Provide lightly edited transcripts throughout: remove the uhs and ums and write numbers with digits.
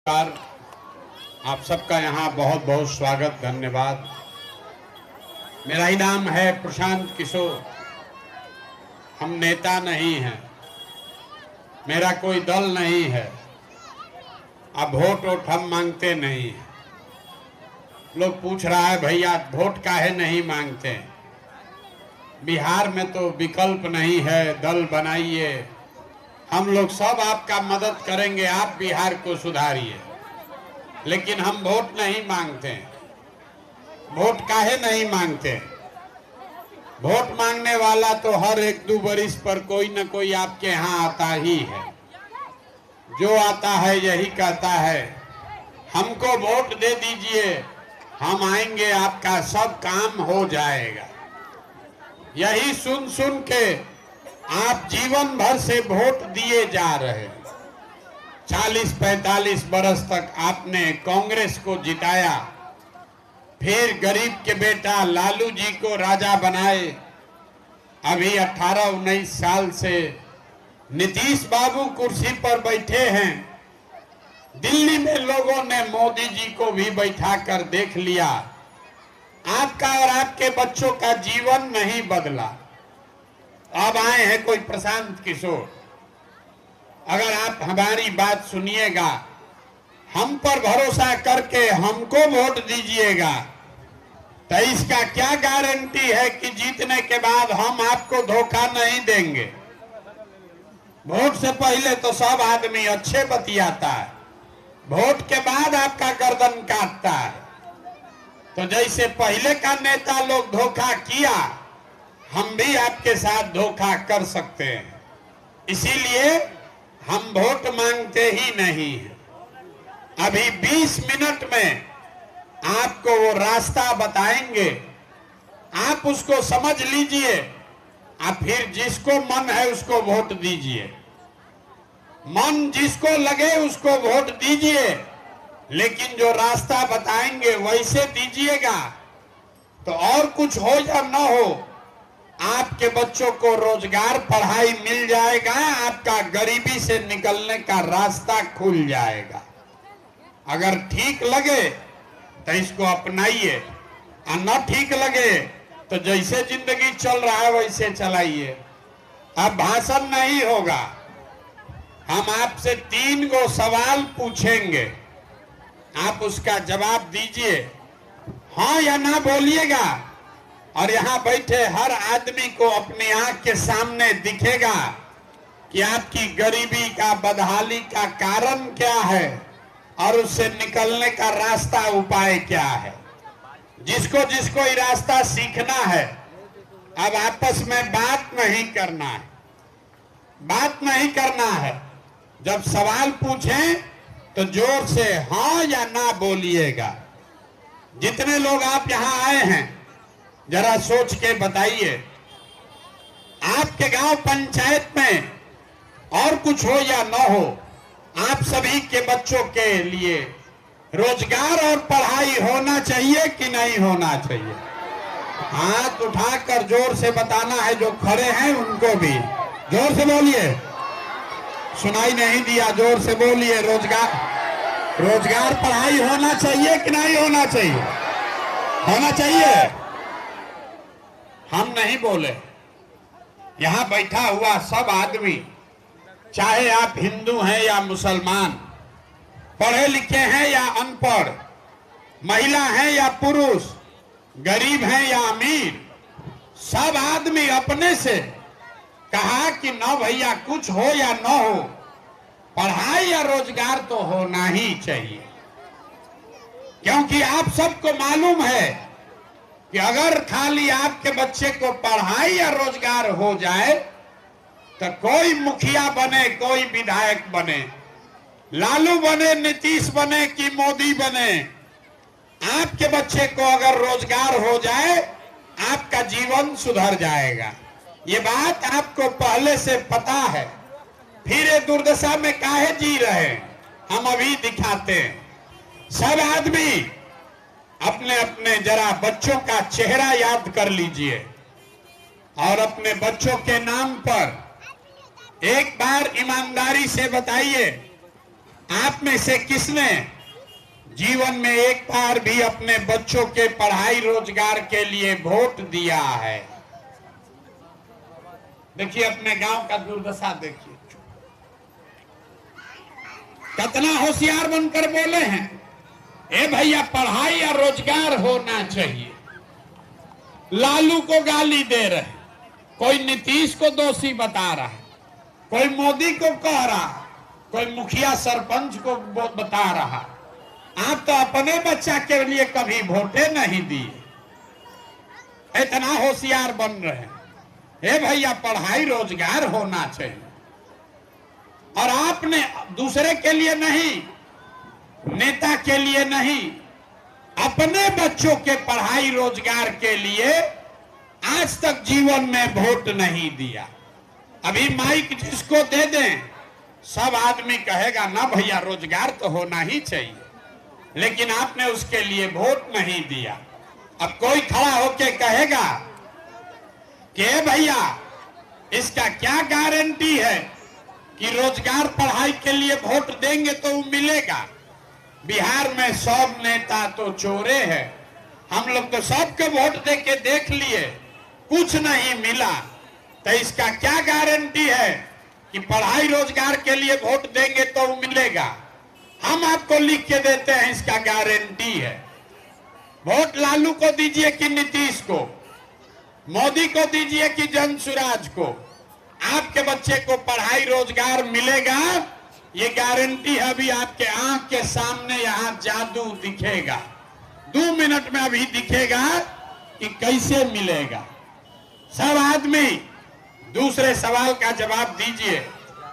नमस्कार। आप सबका यहाँ बहुत बहुत स्वागत, धन्यवाद। मेरा ही नाम है प्रशांत किशोर। हम नेता नहीं हैं, मेरा कोई दल नहीं है। अब वोट हम मांगते नहीं हैं। लोग पूछ रहा है भैया वोट काहे नहीं मांगते। बिहार में तो विकल्प नहीं है, दल बनाइए, हम लोग सब आपका मदद करेंगे, आप बिहार को सुधारिए। लेकिन हम वोट नहीं मांगते। वोट काहे नहीं मांगते? वोट मांगने वाला तो हर एक दो बरिस पर कोई न कोई आपके यहाँ आता ही है। जो आता है यही कहता है हमको वोट दे दीजिए, हम आएंगे, आपका सब काम हो जाएगा। यही सुन सुन के आप जीवन भर से वोट दिए जा रहे हैं। 40-45 बरस तक आपने कांग्रेस को जिताया, फिर गरीब के बेटा लालू जी को राजा बनाए। अभी 18-19 साल से नीतीश बाबू कुर्सी पर बैठे हैं। दिल्ली में लोगों ने मोदी जी को भी बैठा कर देख लिया। आपका और आपके बच्चों का जीवन नहीं बदला। अब आए हैं कोई प्रशांत किशोर। अगर आप हमारी बात सुनिएगा, हम पर भरोसा करके हमको वोट दीजिएगा, तो इसका क्या गारंटी है कि जीतने के बाद हम आपको धोखा नहीं देंगे। वोट से पहले तो सब आदमी अच्छे बतियाता है, वोट के बाद आपका गर्दन काटता है। तो जैसे पहले का नेता लोग धोखा किया, हम भी आपके साथ धोखा कर सकते हैं। इसीलिए हम वोट मांगते ही नहीं हैं। अभी 20 मिनट में आपको वो रास्ता बताएंगे, आप उसको समझ लीजिए, आप फिर जिसको मन है उसको वोट दीजिए। मन जिसको लगे उसको वोट दीजिए, लेकिन जो रास्ता बताएंगे वैसे दीजिएगा। तो और कुछ हो या न हो, आपके बच्चों को रोजगार, पढ़ाई मिल जाएगा, आपका गरीबी से निकलने का रास्ता खुल जाएगा। अगर ठीक लगे तो इसको अपनाइए, और न ठीक लगे तो जैसे जिंदगी चल रहा है वैसे चलाइए। अब भाषण नहीं होगा, हम आपसे 3 गो सवाल पूछेंगे, आप उसका जवाब दीजिए, हाँ या ना बोलिएगा। और यहाँ बैठे हर आदमी को अपनी आंख के सामने दिखेगा कि आपकी गरीबी का, बदहाली का कारण क्या है और उससे निकलने का रास्ता, उपाय क्या है। जिसको जिसको ये रास्ता सीखना है, अब आपस में बात नहीं करना है, बात नहीं करना है। जब सवाल पूछें तो जोर से हाँ या ना बोलिएगा। जितने लोग आप यहाँ आए हैं जरा सोच के बताइए, आपके गांव पंचायत में और कुछ हो या न हो, आप सभी के बच्चों के लिए रोजगार और पढ़ाई होना चाहिए कि नहीं होना चाहिए? हाथ उठाकर जोर से बताना है। जो खड़े हैं उनको भी जोर से बोलिए, सुनाई नहीं दिया, जोर से बोलिए। रोजगार पढ़ाई होना चाहिए कि नहीं होना चाहिए? होना चाहिए। हम नहीं बोले, यहां बैठा हुआ सब आदमी, चाहे आप हिंदू हैं या मुसलमान, पढ़े लिखे हैं या अनपढ़, महिला हैं या पुरुष, गरीब हैं या अमीर, सब आदमी अपने से कहा कि न भैया कुछ हो या न हो, पढ़ाई या रोजगार तो होना ही चाहिए। क्योंकि आप सबको मालूम है कि अगर खाली आपके बच्चे को पढ़ाई या रोजगार हो जाए तो कोई मुखिया बने, कोई विधायक बने, लालू बने, नीतीश बने कि मोदी बने, आपके बच्चे को अगर रोजगार हो जाए आपका जीवन सुधर जाएगा। ये बात आपको पहले से पता है, फिर ये दुर्दशा में काहे जी रहे हैं, हम अभी दिखाते हैं। सब आदमी अपने अपने जरा बच्चों का चेहरा याद कर लीजिए और अपने बच्चों के नाम पर एक बार ईमानदारी से बताइए आप में से किसने जीवन में एक बार भी अपने बच्चों के पढ़ाई रोजगार के लिए वोट दिया है? देखिए अपने गांव का दुर्दशा देखिए, कितना होशियार बनकर बोले हैं, ए भैया पढ़ाई और रोजगार होना चाहिए। लालू को गाली दे रहे, कोई नीतीश को दोषी बता रहा है, कोई मोदी को कह रहा, कोई मुखिया सरपंच को बता रहा। आप तो अपने बच्चा के लिए कभी वोटे नहीं दिए, इतना होशियार बन रहे हैं। हे भैया पढ़ाई रोजगार होना चाहिए, और आपने दूसरे के लिए नहीं, नेता के लिए नहीं, अपने बच्चों के पढ़ाई रोजगार के लिए आज तक जीवन में वोट नहीं दिया। अभी माइक जिसको दे दें सब आदमी कहेगा ना भैया रोजगार तो होना ही चाहिए, लेकिन आपने उसके लिए वोट नहीं दिया। अब कोई खड़ा होके कहेगा कि भैया इसका क्या गारंटी है कि रोजगार पढ़ाई के लिए वोट देंगे तो वो मिलेगा? बिहार में सब नेता तो चोरे हैं, हम लोग तो सबके वोट दे के देख लिए, कुछ नहीं मिला, तो इसका क्या गारंटी है कि पढ़ाई रोजगार के लिए वोट देंगे तो वो मिलेगा? हम आपको लिख के देते हैं, इसका गारंटी है। वोट लालू को दीजिए कि नीतीश को, मोदी को दीजिए कि जनसुराज को, आपके बच्चे को पढ़ाई रोजगार मिलेगा, ये गारंटी है। अभी आपके आंख के सामने यहां जादू दिखेगा, 2 मिनट में अभी दिखेगा कि कैसे मिलेगा। सब आदमी दूसरे सवाल का जवाब दीजिए,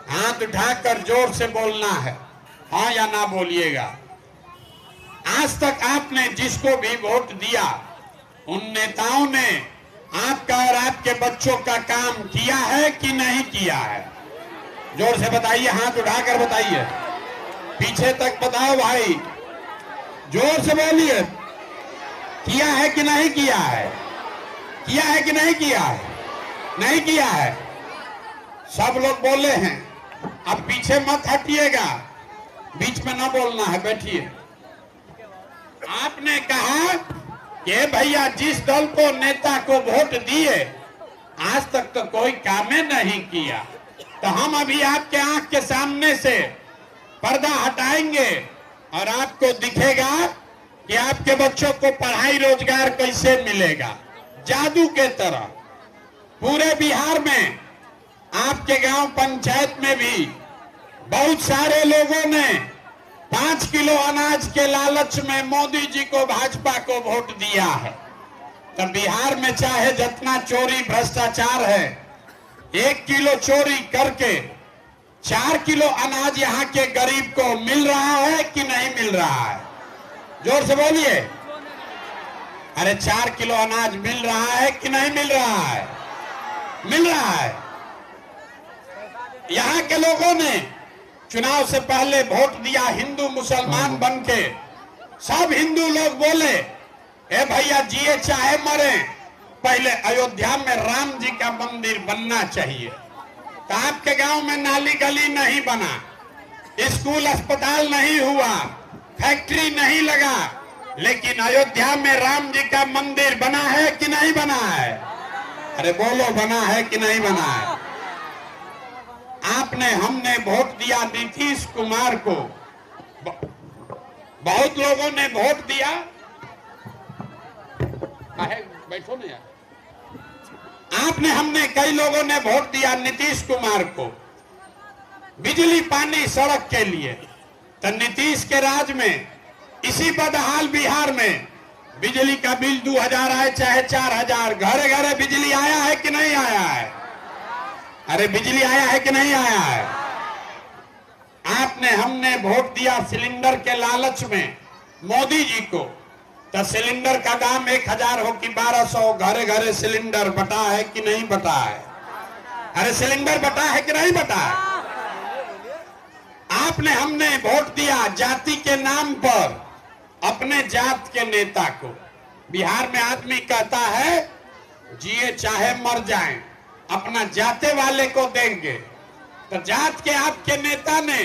हाथ उठाकर जोर से बोलना है, हाँ या ना बोलिएगा। आज तक आपने जिसको भी वोट दिया उन नेताओं ने आपका और आपके बच्चों का काम किया है कि नहीं किया है? जोर से बताइए, हाथ उठाकर बताइए, पीछे तक बताओ भाई, जोर से बोलिए, किया है कि नहीं किया है? किया है कि नहीं किया है? नहीं किया है। सब लोग बोले हैं, अब पीछे मत हटिएगा, बीच में ना बोलना है, बैठिए। आपने कहा कि भैया जिस दल को नेता को वोट दिए आज तक तो कोई काम नहीं किया, तो हम अभी आपके आंख के सामने से पर्दा हटाएंगे और आपको दिखेगा कि आपके बच्चों को पढ़ाई रोजगार कैसे मिलेगा, जादू के तरह। पूरे बिहार में आपके गांव पंचायत में भी बहुत सारे लोगों ने 5 किलो अनाज के लालच में मोदी जी को, भाजपा को वोट दिया है। तो बिहार में चाहे जितना चोरी भ्रष्टाचार है, 1 किलो चोरी करके 4 किलो अनाज यहाँ के गरीब को मिल रहा है कि नहीं मिल रहा है? जोर से बोलिए। अरे 4 किलो अनाज मिल रहा है कि नहीं मिल रहा है? मिल रहा है। यहाँ के लोगों ने चुनाव से पहले वोट दिया, हिंदू मुसलमान बनके सब हिंदू लोग बोले, ए भैया जिए चाहे मरे, पहले अयोध्या में राम जी का मंदिर बनना चाहिए। तो आपके गांव में नाली गली नहीं बना, स्कूल अस्पताल नहीं हुआ, फैक्ट्री नहीं लगा, लेकिन अयोध्या में राम जी का मंदिर बना है कि नहीं बना है? अरे बोलो, बना है कि नहीं बना है? आपने, हमने वोट दिया नीतीश कुमार को, बहुत लोगों ने वोट दिया। बैठो ना यार। आपने, हमने, कई लोगों ने वोट दिया नीतीश कुमार को बिजली पानी सड़क के लिए। तो नीतीश के राज में इसी बदहाल बिहार में बिजली का बिल 2000 आए चाहे 4000, घरे घरे बिजली आया है कि नहीं आया है? अरे बिजली आया है कि नहीं आया है? आपने, हमने वोट दिया सिलेंडर के लालच में मोदी जी को, तो सिलेंडर का दाम 1000 हो कि 1200, घरे घरे सिलेंडर बटा है कि नहीं बटा है? अरे सिलेंडर बटा है कि नहीं बटा है? आपने, हमने वोट दिया जाति के नाम पर अपने जात के नेता को। बिहार में आदमी कहता है जिए चाहे मर जाएं, अपना जाते वाले को देंगे। तो जात के आपके नेता ने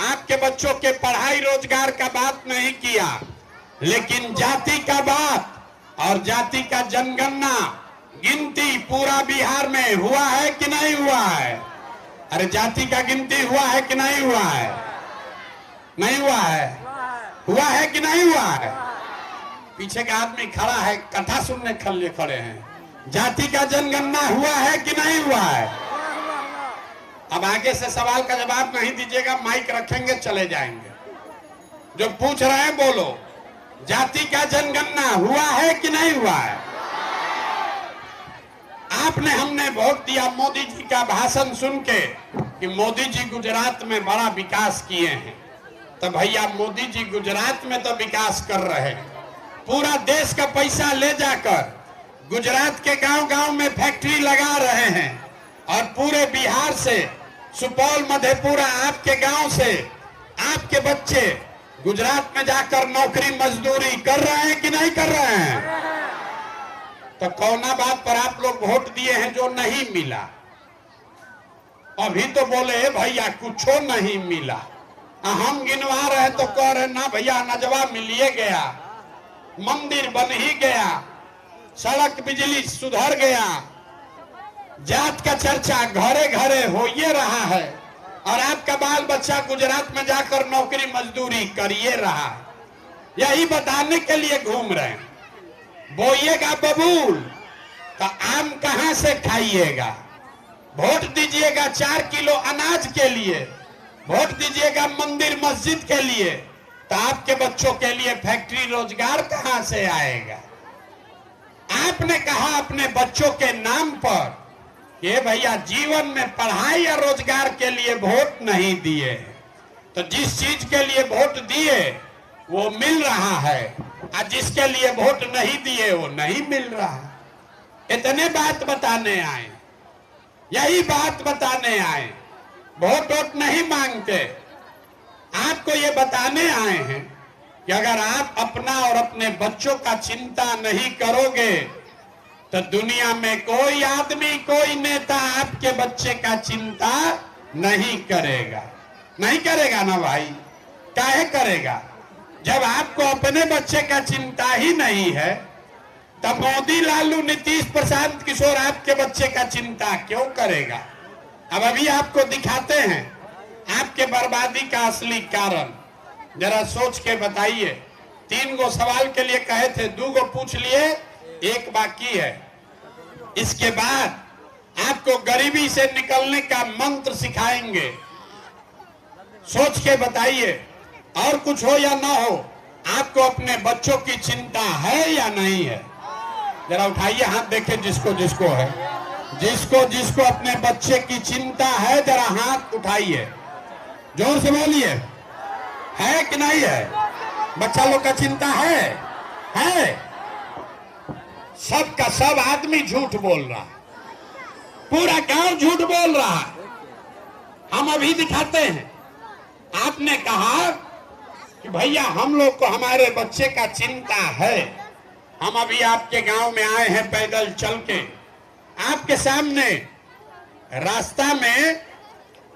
आपके बच्चों के पढ़ाई रोजगार का बात नहीं किया, लेकिन जाति का बात और जाति का जनगणना गिनती पूरा बिहार में हुआ है कि नहीं हुआ है? अरे जाति का गिनती हुआ है कि नहीं हुआ है? नहीं हुआ है? हुआ है कि नहीं हुआ है? पीछे का आदमी खड़ा है, कथा सुनने खड़े हैं। जाति का जनगणना हुआ है कि नहीं हुआ है? अब आगे से सवाल का जवाब नहीं दीजिएगा, माइक रखेंगे चले जाएंगे। जो पूछ रहे हैं बोलो, जाति का जनगणना हुआ है कि नहीं हुआ है? आपने हमने वोट दिया मोदी जी का भाषण सुन के कि मोदी जी गुजरात में बड़ा विकास किए हैं। तो भैया मोदी जी गुजरात में तो विकास कर रहे हैं, पूरा देश का पैसा ले जाकर गुजरात के गांव-गांव में फैक्ट्री लगा रहे हैं और पूरे बिहार से, सुपौल, मधेपुरा, आपके गांव से आपके बच्चे गुजरात में जाकर नौकरी मजदूरी कर रहे हैं कि नहीं कर रहे हैं? तो कौना बात पर आप लोग वोट दिए हैं जो नहीं मिला? अभी तो बोले भैया कुछो नहीं मिला, हम गिनवा रहे तो कह रहे ना भैया नजवा मिलिए गया, मंदिर बन ही गया, सड़क बिजली सुधर गया, जात का चर्चा घरे घरे हो ये रहा है और आपका बाल बच्चा गुजरात में जाकर नौकरी मजदूरी करिए रहा है। यही बताने के लिए घूम रहे हैं। बोइएगा बबूल तो आम कहां से खाइएगा? वोट दीजिएगा 4 किलो अनाज के लिए, वोट दीजिएगा मंदिर मस्जिद के लिए, तो आपके बच्चों के लिए फैक्ट्री रोजगार कहां से आएगा? आपने कहा अपने बच्चों के नाम पर कि भैया जीवन में पढ़ाई या रोजगार के लिए वोट नहीं दिए, तो जिस चीज के लिए वोट दिए वो मिल रहा है और जिसके लिए वोट नहीं दिए वो नहीं मिल रहा। इतने बात बताने आए, यही बात बताने आए, वोट नहीं मांगते। आपको ये बताने आए हैं कि अगर आप अपना और अपने बच्चों का चिंता नहीं करोगे तो दुनिया में कोई आदमी, कोई नेता आपके बच्चे का चिंता नहीं करेगा। नहीं करेगा ना भाई, काहे करेगा? जब आपको अपने बच्चे का चिंता ही नहीं है तब मोदी, लालू, नीतीश, प्रशांत किशोर आपके बच्चे का चिंता क्यों करेगा? अब अभी आपको दिखाते हैं आपके बर्बादी का असली कारण। जरा सोच के बताइए। 3 गो सवाल के लिए कहे थे, 2 गो पूछ लिए, 1 बाकी है। इसके बाद आपको गरीबी से निकलने का मंत्र सिखाएंगे। सोच के बताइए, और कुछ हो या ना हो, आपको अपने बच्चों की चिंता है या नहीं है? जरा उठाइए हाथ, देखें जिसको जिसको है, जिसको अपने बच्चे की चिंता है जरा हाथ उठाइए, जोर से बोलिए, है कि नहीं है? बच्चा लोग का चिंता है? सबका सब आदमी झूठ बोल रहा है, पूरा गांव झूठ बोल रहा है। हम अभी दिखाते हैं। आपने कहा कि भैया हम लोग को हमारे बच्चे का चिंता है। हम अभी आपके गांव में आए हैं पैदल चल के। आपके सामने रास्ता में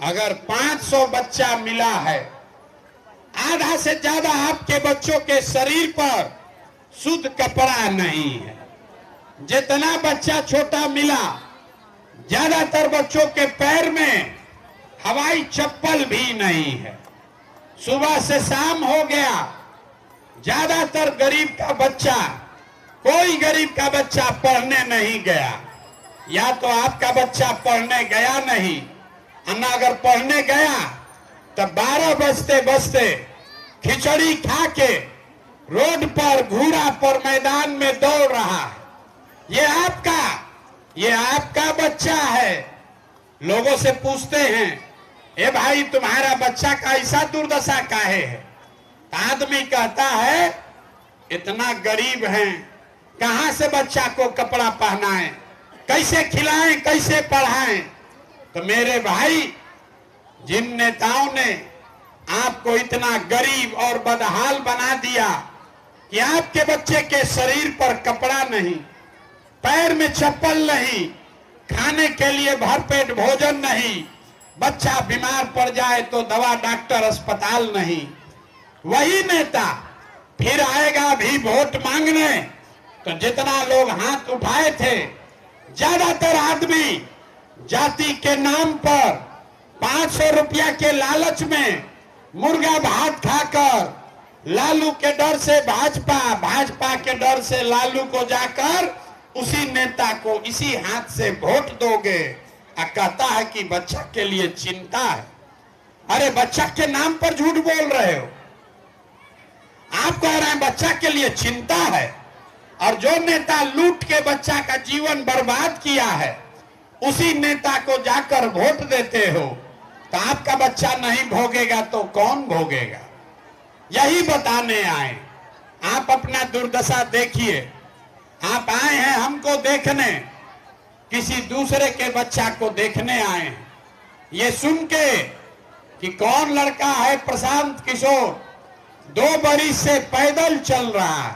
अगर 500 बच्चा मिला है, आधा से ज्यादा आपके बच्चों के शरीर पर शुद्ध कपड़ा नहीं है। जितना बच्चा छोटा मिला, ज्यादातर बच्चों के पैर में हवाई चप्पल भी नहीं है। सुबह से शाम हो गया, ज्यादातर गरीब का बच्चा, कोई गरीब का बच्चा पढ़ने नहीं गया। या तो आपका बच्चा पढ़ने गया नहीं, अन्ना अगर पढ़ने गया तो 12 बजते बजते खिचड़ी खा के रोड पर, घूरा पर, मैदान में दौड़ रहा है। ये आपका बच्चा है। लोगों से पूछते हैं, ए भाई तुम्हारा बच्चा का ऐसा दुर्दशा काहे है? आदमी कहता है इतना गरीब हैं, कहां से बच्चा को कपड़ा पहनाएं, कैसे खिलाएं, कैसे पढ़ाएं? तो मेरे भाई, जिन नेताओं ने आपको इतना गरीब और बदहाल बना दिया कि आपके बच्चे के शरीर पर कपड़ा नहीं, पैर में चप्पल नहीं, खाने के लिए भरपेट भोजन नहीं, बच्चा बीमार पड़ जाए तो दवा डॉक्टर अस्पताल नहीं। वही नेता फिर आएगा भी वोट मांगने, तो जितना लोग हाथ उठाए थे, ज्यादातर आदमी जाति के नाम पर 500 रुपया के लालच में मुर्गा भात खाकर लालू के डर से भाजपा, भाजपा के डर से लालू को जाकर उसी नेता को इसी हाथ से वोट दोगे। कहता है कि बच्चा के लिए चिंता है। अरे बच्चा के नाम पर झूठ बोल रहे हो। आप कह रहे हैं बच्चा के लिए चिंता है, और जो नेता लूट के बच्चा का जीवन बर्बाद किया है उसी नेता को जाकर वोट देते हो। तो आपका बच्चा नहीं भोगेगा तो कौन भोगेगा? यही बताने आए। आप अपना दुर्दशा देखिए। आप आए हैं हमको देखने, किसी दूसरे के बच्चा को देखने आए हैं। ये सुन के कि कौन लड़का है प्रशांत किशोर, 2 बरिस से पैदल चल रहा है,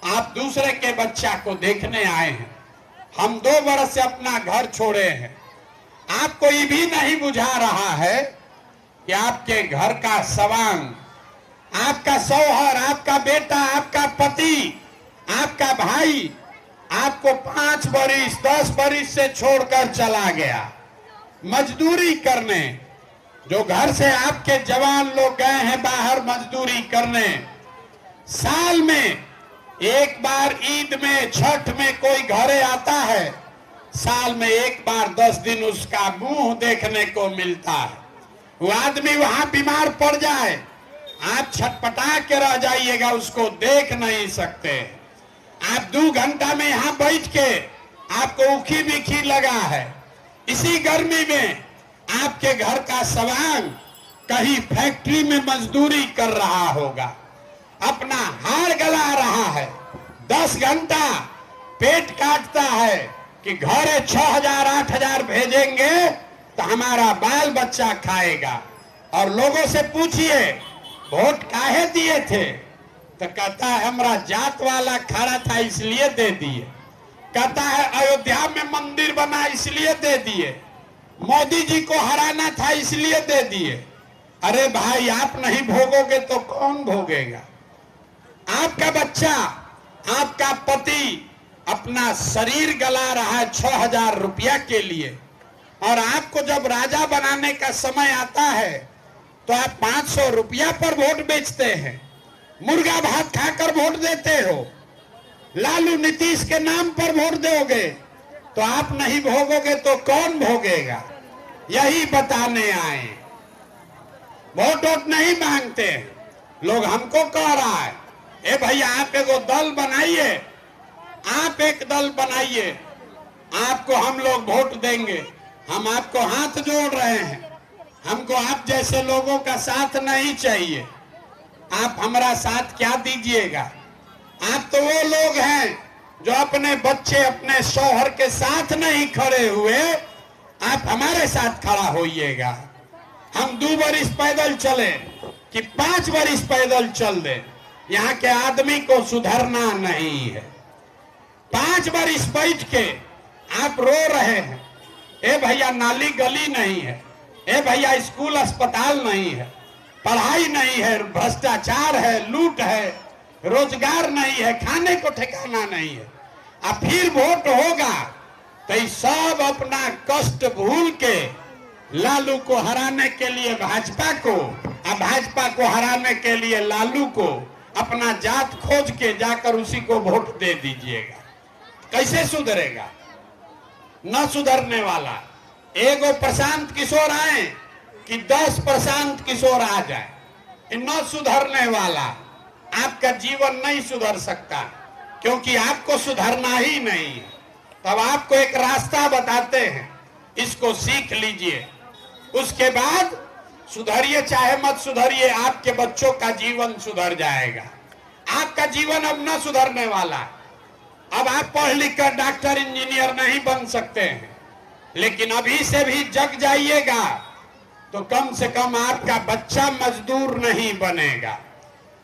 आप दूसरे के बच्चा को देखने आए हैं। हम 2 बरस से अपना घर छोड़े हैं। आपको ये भी नहीं बुझा रहा है कि आपके घर का सवांग, आपका शौहर, आपका बेटा, आपका पति, आपका भाई आपको 5 बरिस 10 बरिस से छोड़कर चला गया मजदूरी करने। जो घर से आपके जवान लोग गए हैं बाहर मजदूरी करने, साल में एक बार ईद में, छठ में कोई घरे आता है, साल में एक बार 10 दिन उसका मुंह देखने को मिलता है। वो आदमी वहां बीमार पड़ जाए, आप छटपटा के रह जाइएगा, उसको देख नहीं सकते। आप 2 घंटा में यहां बैठ के आपको उखी बिखी लगा है। इसी गर्मी में आपके घर का सवांग कहीं फैक्ट्री में मजदूरी कर रहा होगा, अपना हाड़ गला रहा है, 10 घंटा पेट काटता है कि घरे 6,000 8,000 भेजेंगे तो हमारा बाल बच्चा खाएगा। और लोगों से पूछिए वोट काहे दिए थे, तो कहता है हमारा जात वाला खड़ा था इसलिए दे दिए। कहता है अयोध्या में मंदिर बना इसलिए दे दिए, मोदी जी को हराना था इसलिए दे दिए। अरे भाई आप नहीं भोगोगे तो कौन भोगेगा? आपका बच्चा, आपका पति अपना शरीर गला रहा है 6,000 रुपया के लिए, और आपको जब राजा बनाने का समय आता है तो आप 500 रुपया पर वोट बेचते हैं, मुर्गा भात खाकर वोट देते हो, लालू नीतीश के नाम पर वोट दोगे तो आप नहीं भोगोगे तो कौन भोगेगा? यही बताने आए। वोट नहीं मांगते लोग। हमको कह रहा है ए भैया आप एगो दल बनाइए, आप एक दल बनाइए, आपको हम लोग वोट देंगे। हम आपको हाथ जोड़ रहे हैं, हमको आप जैसे लोगों का साथ नहीं चाहिए। आप हमारा साथ क्या दीजिएगा? आप तो वो लोग हैं जो अपने बच्चे, अपने शौहर के साथ नहीं खड़े हुए, आप हमारे साथ खड़ा होइएगा। हम 2 बरिस पैदल चले कि 5 बरिस पैदल चल दे, यहाँ के आदमी को सुधरना नहीं है। 5 बरिस बैठ के आप रो रहे हैं, ए भैया नाली गली नहीं है, ए भैया स्कूल अस्पताल नहीं है, पढ़ाई नहीं है, भ्रष्टाचार है, लूट है, रोजगार नहीं है, खाने को ठिकाना नहीं है। अब फिर वोट होगा तो सब अपना कष्ट भूल के लालू को हराने के लिए भाजपा को, और भाजपा को हराने के लिए लालू को, अपना जात खोज के जाकर उसी को वोट दे दीजिएगा। कैसे सुधरेगा? न सुधरने वाला। एगो प्रशांत किशोर आए कि 10 प्रशांत किशोर आ जाए, न सुधरने वाला। आपका जीवन नहीं सुधर सकता क्योंकि आपको सुधरना ही नहीं है। तब आपको एक रास्ता बताते हैं, इसको सीख लीजिए, उसके बाद सुधरिए चाहे मत सुधरिए, आपके बच्चों का जीवन सुधर जाएगा। आपका जीवन अब न सुधरने वाला। अब आप पढ़ लिख कर डॉक्टर इंजीनियर नहीं बन सकते हैं, लेकिन अभी से भी जग जाइएगा तो कम से कम आपका बच्चा मजदूर नहीं बनेगा।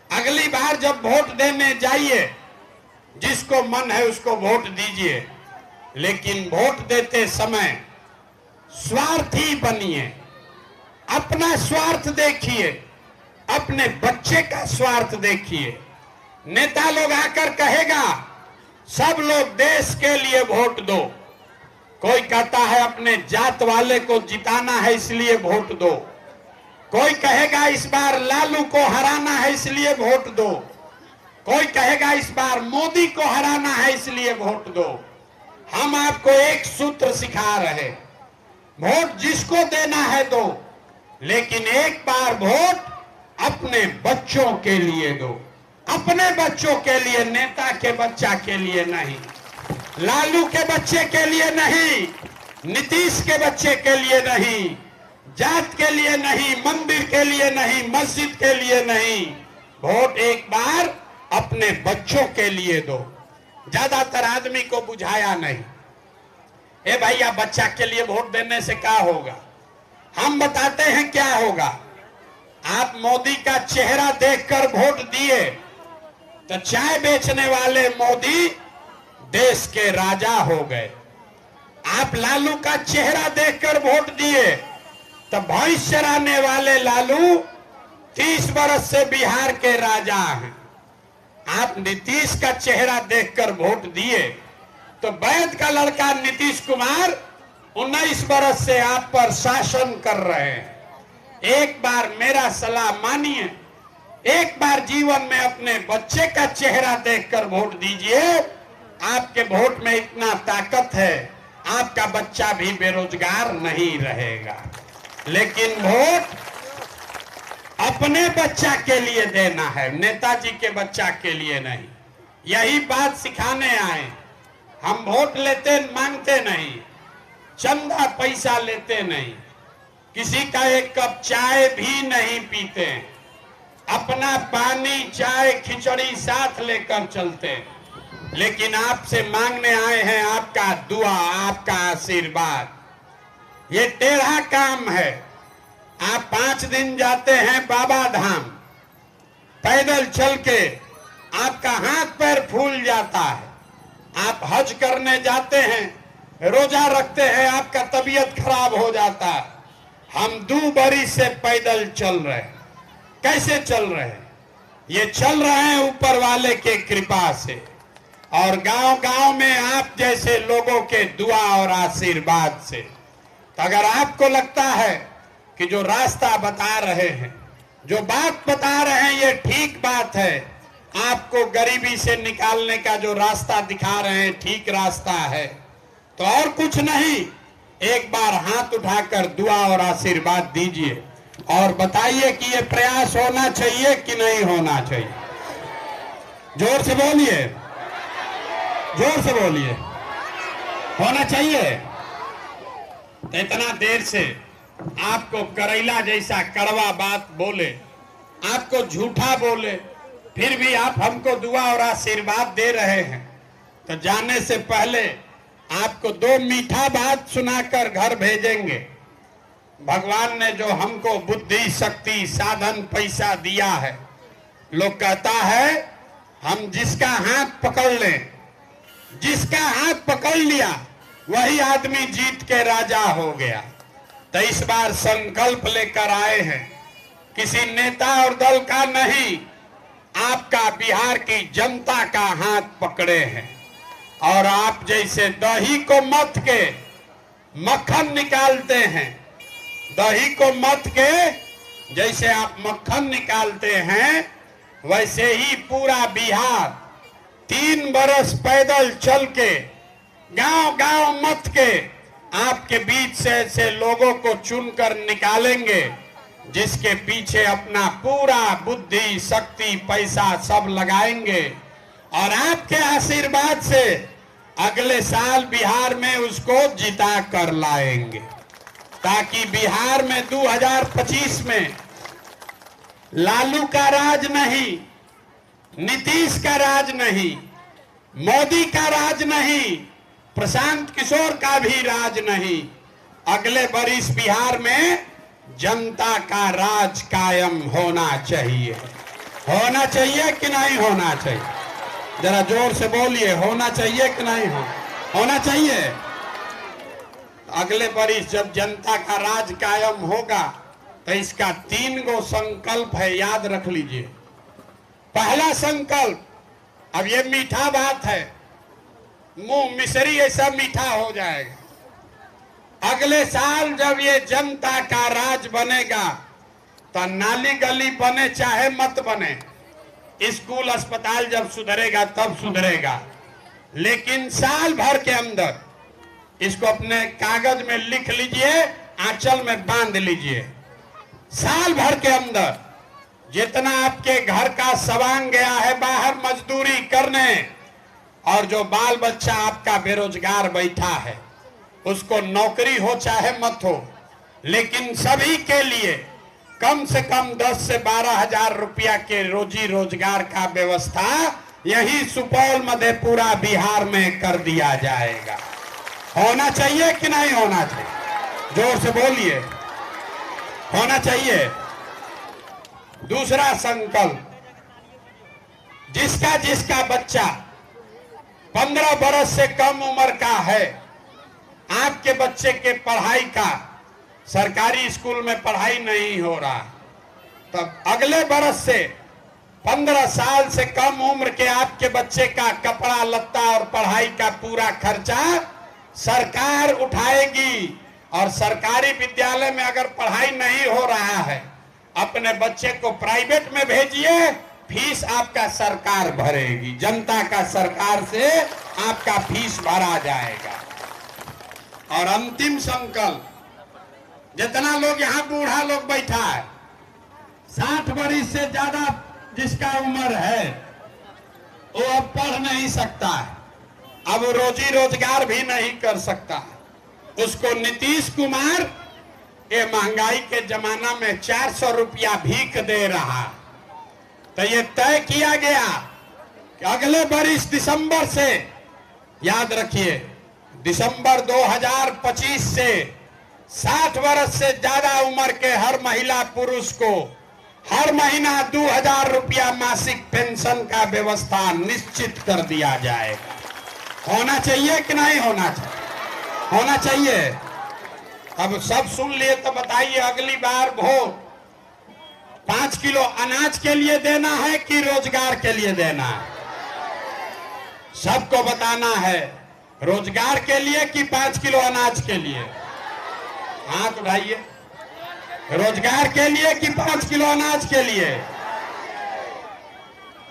अगली बार जब वोट देने जाइए, जिसको मन है उसको वोट दीजिए, लेकिन वोट देते समय स्वार्थी बनिए। अपना स्वार्थ देखिए, अपने बच्चे का स्वार्थ देखिए। नेता लोग आकर कहेगा सब लोग देश के लिए वोट दो, कोई कहता है अपने जात वाले को जिताना है इसलिए वोट दो, कोई कहेगा इस बार लालू को हराना है इसलिए वोट दो, कोई कहेगा इस बार मोदी को हराना है इसलिए वोट दो। हम आपको एक सूत्र सिखा रहे, वोट जिसको देना है दो, लेकिन एक बार वोट अपने बच्चों के लिए दो, अपने बच्चों के लिए, नेता के बच्चा के लिए नहीं, लालू के बच्चे के लिए नहीं, नीतीश के बच्चे के लिए नहीं, जात के लिए नहीं, मंदिर के लिए नहीं, मस्जिद के लिए नहीं। वोट एक बार अपने बच्चों के लिए दो। ज्यादातर आदमी को बुझाया नहीं, ए भैया बच्चा के लिए वोट देने से क्या होगा। हम बताते हैं क्या होगा। आप मोदी का चेहरा देखकर वोट दिए तो चाय बेचने वाले मोदी देश के राजा हो गए। आप लालू का चेहरा देखकर वोट दिए तो भैंस चराने वाले लालू 30 वर्ष से बिहार के राजा हैं। आप नीतीश का चेहरा देखकर वोट दिए तो वैद का लड़का नीतीश कुमार 19 वर्ष से आप पर शासन कर रहे हैं। एक बार मेरा सलाह मानिए, एक बार जीवन में अपने बच्चे का चेहरा देखकर वोट दीजिए। आपके वोट में इतना ताकत है, आपका बच्चा भी बेरोजगार नहीं रहेगा। लेकिन वोट अपने बच्चा के लिए देना है, नेताजी के बच्चा के लिए नहीं। यही बात सिखाने आए। हम वोट लेते मांगते नहीं, चंदा पैसा लेते नहीं, किसी का एक कप चाय भी नहीं पीते, अपना पानी चाय खिचड़ी साथ लेकर चलते। लेकिन आपसे मांगने आए हैं आपका दुआ, आपका आशीर्वाद। ये टेढ़ा काम है। आप 5 दिन जाते हैं बाबा धाम, पैदल चल के आपका हाथ पैर फूल जाता है। आप हज करने जाते हैं, रोजा रखते हैं, आपका तबीयत खराब हो जाता है। हम 2 बरिस से पैदल चल रहे हैं। कैसे चल रहे हैं? ये चल रहे हैं ऊपर वाले के कृपा से और गांव-गांव में आप जैसे लोगों के दुआ और आशीर्वाद से। तो अगर आपको लगता है कि जो रास्ता बता रहे हैं, जो बात बता रहे हैं ये ठीक बात है, आपको गरीबी से निकालने का जो रास्ता दिखा रहे हैं ठीक रास्ता है, तो और कुछ नहीं, एक बार हाथ उठाकर दुआ और आशीर्वाद दीजिए और बताइए कि ये प्रयास होना चाहिए कि नहीं होना चाहिए। जोर से बोलिए, जोर से बोलिए, होना चाहिए। तो इतना देर से आपको करेला जैसा कड़वा बात बोले, आपको झूठा बोले, फिर भी आप हमको दुआ और आशीर्वाद दे रहे हैं, तो जाने से पहले आपको 2 मीठा बात सुनाकर घर भेजेंगे। भगवान ने जो हमको बुद्धि, शक्ति, साधन, पैसा दिया है, लोग कहता है हम जिसका हाथ पकड़ लें, जिसका हाथ पकड़ लिया वही आदमी जीत के राजा हो गया। तो इस बार संकल्प लेकर आए हैं, किसी नेता और दल का नहीं, आपका बिहार की जनता का हाथ पकड़े हैं। और आप जैसे दही को मथ के मक्खन निकालते हैं, दही को मथ के जैसे आप मक्खन निकालते हैं, वैसे ही पूरा बिहार 3 बरस पैदल चल के, गांव-गांव मथ के आपके बीच से ऐसे लोगों को चुनकर निकालेंगे जिसके पीछे अपना पूरा बुद्धि, शक्ति, पैसा सब लगाएंगे और आपके आशीर्वाद से अगले साल बिहार में उसको जिता कर लाएंगे, ताकि बिहार में 2025 में लालू का राज नहीं, नीतीश का राज नहीं, मोदी का राज नहीं, प्रशांत किशोर का भी राज नहीं, अगले बरिस बिहार में जनता का राज कायम होना चाहिए। होना चाहिए कि नहीं होना चाहिए? जरा जोर से बोलिए, होना चाहिए कि नहीं होना चाहिए? अगले बरिस जब जनता का राज कायम होगा तो इसका 3 गो संकल्प है, याद रख लीजिए। पहला संकल्प, अब ये मीठा बात है, मुंह मिश्री ऐसा मीठा हो जाएगा। अगले साल जब ये जनता का राज बनेगा तो नाली गली बने चाहे मत बने, स्कूल अस्पताल जब सुधरेगा तब सुधरेगा, लेकिन साल भर के अंदर इसको अपने कागज में लिख लीजिए, आंचल में बांध लीजिए। साल भर के अंदर जितना आपके घर का सवांग गया है बाहर मजदूरी करने, और जो बाल बच्चा आपका बेरोजगार बैठा है, उसको नौकरी हो चाहे मत हो, लेकिन सभी के लिए कम से कम 10 से 12 हजार रुपया के रोजी रोजगार का व्यवस्था यही सुपौल मधेपुरा बिहार में कर दिया जाएगा। होना चाहिए कि नहीं होना चाहिए? जोर से बोलिए, होना चाहिए। दूसरा संकल्प, जिसका जिसका बच्चा 15 बरस से कम उम्र का है, आपके बच्चे के पढ़ाई का, सरकारी स्कूल में पढ़ाई नहीं हो रहा, तब अगले बरस से 15 साल से कम उम्र के आपके बच्चे का कपड़ा लत्ता और पढ़ाई का पूरा खर्चा सरकार उठाएगी। और सरकारी विद्यालय में अगर पढ़ाई नहीं हो रहा है, अपने बच्चे को प्राइवेट में भेजिए, फीस आपका सरकार भरेगी, जनता का सरकार से आपका फीस भरा जाएगा। और अंतिम संकल्प, जितना लोग यहाँ बूढ़ा लोग बैठा है, 60 वर्ष से ज्यादा जिसका उम्र है, वो अब पढ़ नहीं सकता है, अब रोजी रोजगार भी नहीं कर सकता है। उसको नीतीश कुमार ये महंगाई के जमाना में 400 रुपया भीख दे रहा। तो ये तय किया गया कि अगले वर्ष दिसंबर से, याद रखिए, दिसंबर 2025 से 60 वर्ष से ज्यादा उम्र के हर महिला पुरुष को हर महीना 2000 रुपया मासिक पेंशन का व्यवस्था निश्चित कर दिया जाएगा। होना चाहिए कि नहीं होना चाहिए? होना चाहिए। अब सब सुन लिए तो बताइए, अगली बार वोट 5 किलो अनाज के लिए देना है कि रोजगार के लिए देना है? सबको बताना है, रोजगार के लिए कि 5 किलो अनाज के लिए? हाथ उठाइए। रोजगार के लिए कि 5 किलो अनाज के लिए?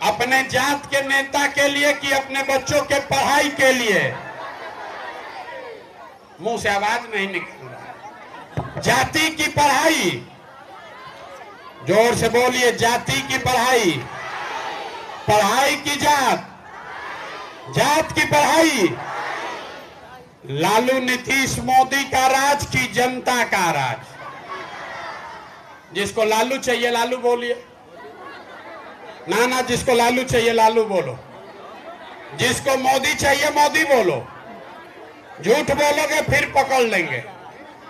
अपने जात के नेता के लिए कि अपने बच्चों के पढ़ाई के लिए? मुंह से आवाज नहीं निकल रहा। जाति की पढ़ाई, जोर से बोलिए, जाति की पढ़ाई, पढ़ाई की जात, जात की पढ़ाई। लालू नीतीश मोदी का राज की जनता का राज। जिसको लालू चाहिए लालू बोलिए, ना ना, जिसको लालू चाहिए लालू बोलो, जिसको मोदी चाहिए मोदी बोलो। झूठ बोलोगे फिर पकड़ लेंगे,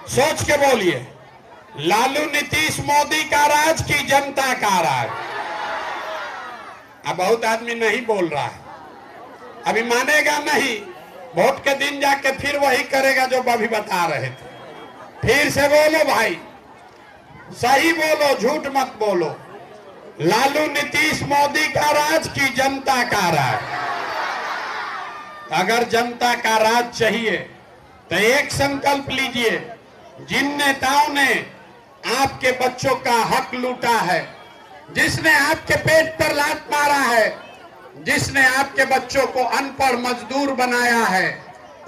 सोच के बोलिए। लालू नीतीश मोदी का राज की जनता का राज। अब बहुत आदमी नहीं बोल रहा है, अभी मानेगा नहीं, वोट के दिन जाके फिर वही करेगा जो अभी बता रहे थे। फिर से बोलो भाई, सही बोलो, झूठ मत बोलो। लालू नीतीश मोदी का राज की जनता का राज। अगर जनता का राज चाहिए तो एक संकल्प लीजिए, जिन नेताओं ने आपके बच्चों का हक लूटा है, जिसने आपके पेट पर लात मारा है, जिसने आपके बच्चों को अनपढ़ मजदूर बनाया है,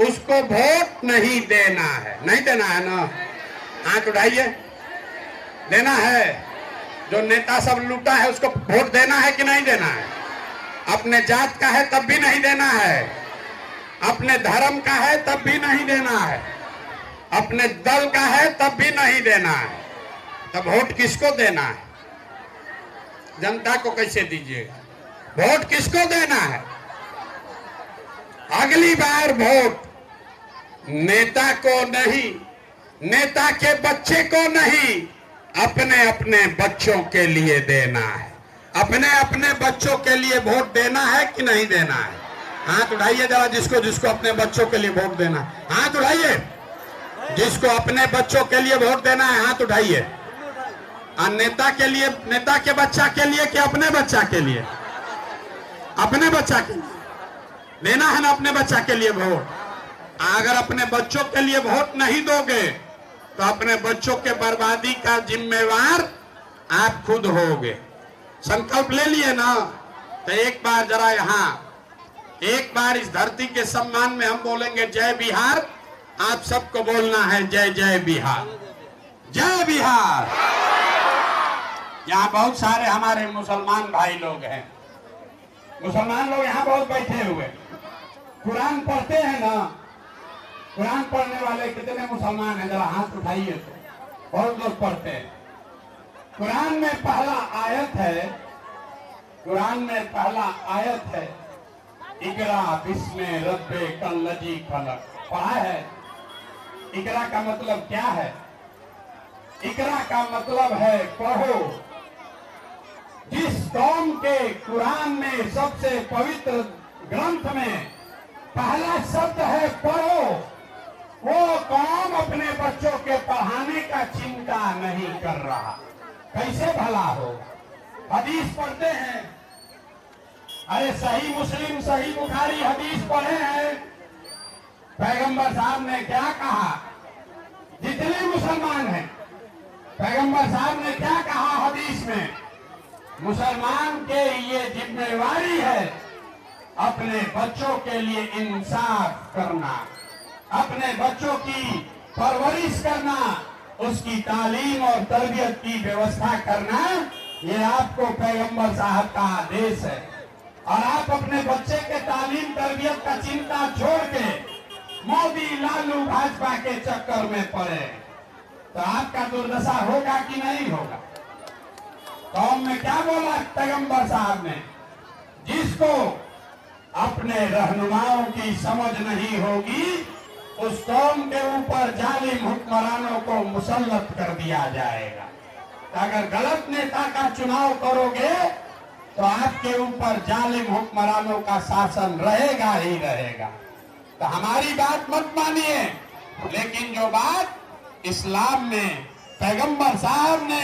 उसको वोट नहीं देना है। नहीं देना है ना? हाथ उठाइए। देना है। जो नेता सब लूटा है उसको वोट देना है कि नहीं देना है? अपने जात का है तब भी नहीं देना है, अपने धर्म का है तब भी नहीं देना है, अपने दल का है तब भी नहीं देना है। तब वोट किसको देना है? जनता को कैसे दीजिएगा? वोट किसको देना है? अगली बार वोट नेता को नहीं, नेता के बच्चे को नहीं, अपने अपने बच्चों के लिए देना है। अपने अपने बच्चों के लिए वोट देना है कि नहीं देना है? हाथ उठाइए जरा, जिसको जिसको अपने बच्चों के लिए वोट देना। हाथ उठाइए। जिसको अपने बच्चों के लिए वोट देना है हाथ उठाइए। नेता के लिए, नेता के बच्चा के लिए कि अपने बच्चा के लिए? अपने बच्चा के लिए देना है ना, अपने बच्चा के लिए वोट। अगर अपने बच्चों के लिए वोट नहीं दोगे तो अपने बच्चों के बर्बादी का जिम्मेवार आप खुद होगे। संकल्प ले लिए ना? तो एक बार जरा यहाँ, एक बार इस धरती के सम्मान में हम बोलेंगे जय बिहार। आप सबको बोलना है जय जय बिहार, जय बिहार। यहाँ बहुत सारे हमारे मुसलमान भाई लोग हैं, मुसलमान लोग यहाँ बहुत बैठे हुए, कुरान पढ़ते हैं ना? कुरान पढ़ने वाले कितने मुसलमान हैं? जरा हाथ उठाइए। तो बहुत लोग पढ़ते हैं। कुरान में पहला आयत है, कुरान में पहला आयत है, इकरा बिस्मे रब्बे कल्लजी खलक। पढ़ा है? इकरा का मतलब क्या है? इकरा का मतलब है पढ़ो। जिस कौम के कुरान में सबसे पवित्र ग्रंथ में पहला शब्द है पढ़ो, वो कौम अपने बच्चों के पढ़ाने का चिंता नहीं कर रहा। कैसे भला हो? हदीस पढ़ते हैं, अरे सही मुस्लिम, सही बुखारी हदीस पढ़े हैं। पैगंबर साहब ने क्या कहा? जितने मुसलमान हैं, पैगंबर साहब ने क्या कहा हदीस में? मुसलमान के ये जिम्मेवारी है अपने बच्चों के लिए इंसाफ करना, अपने बच्चों की परवरिश करना, उसकी तालीम और तरबियत की व्यवस्था करना। ये आपको पैगंबर साहब का आदेश है। और आप अपने बच्चे के तालीम तरबियत का चिंता छोड़ के मोदी लालू भाजपा के चक्कर में पड़े तो आपका दुर्दशा होगा कि नहीं होगा? कौम में क्या बोला पैगंबर साहब ने? जिसको अपने रहनुमाओं की समझ नहीं होगी उस कौम के ऊपर जालिम हुक्मरानों को मुसल्लत कर दिया जाएगा। तो अगर गलत नेता का चुनाव करोगे तो आपके ऊपर जालिम हुक्मरानों का शासन रहेगा ही रहेगा। तो हमारी बात मत मानिए, लेकिन जो बात इस्लाम में पैगंबर साहब ने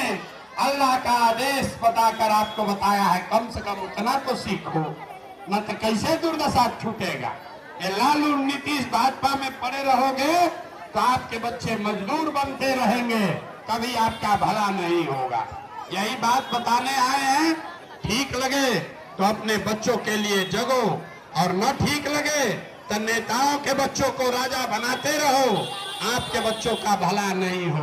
अल्लाह का आदेश बताकर आपको बताया है, कम से कम उतना तो सीखो, न तो कैसे दुर्दशा छूटेगा। ये लालू नीतीश भाजपा में पड़े रहोगे तो आपके बच्चे मजदूर बनते रहेंगे, कभी आपका भला नहीं होगा। यही बात बताने आए हैं। ठीक लगे तो अपने बच्चों के लिए जगो, और न ठीक लगे तो नेताओं के बच्चों को राजा बनाते रहो। आपके बच्चों का भला नहीं हो।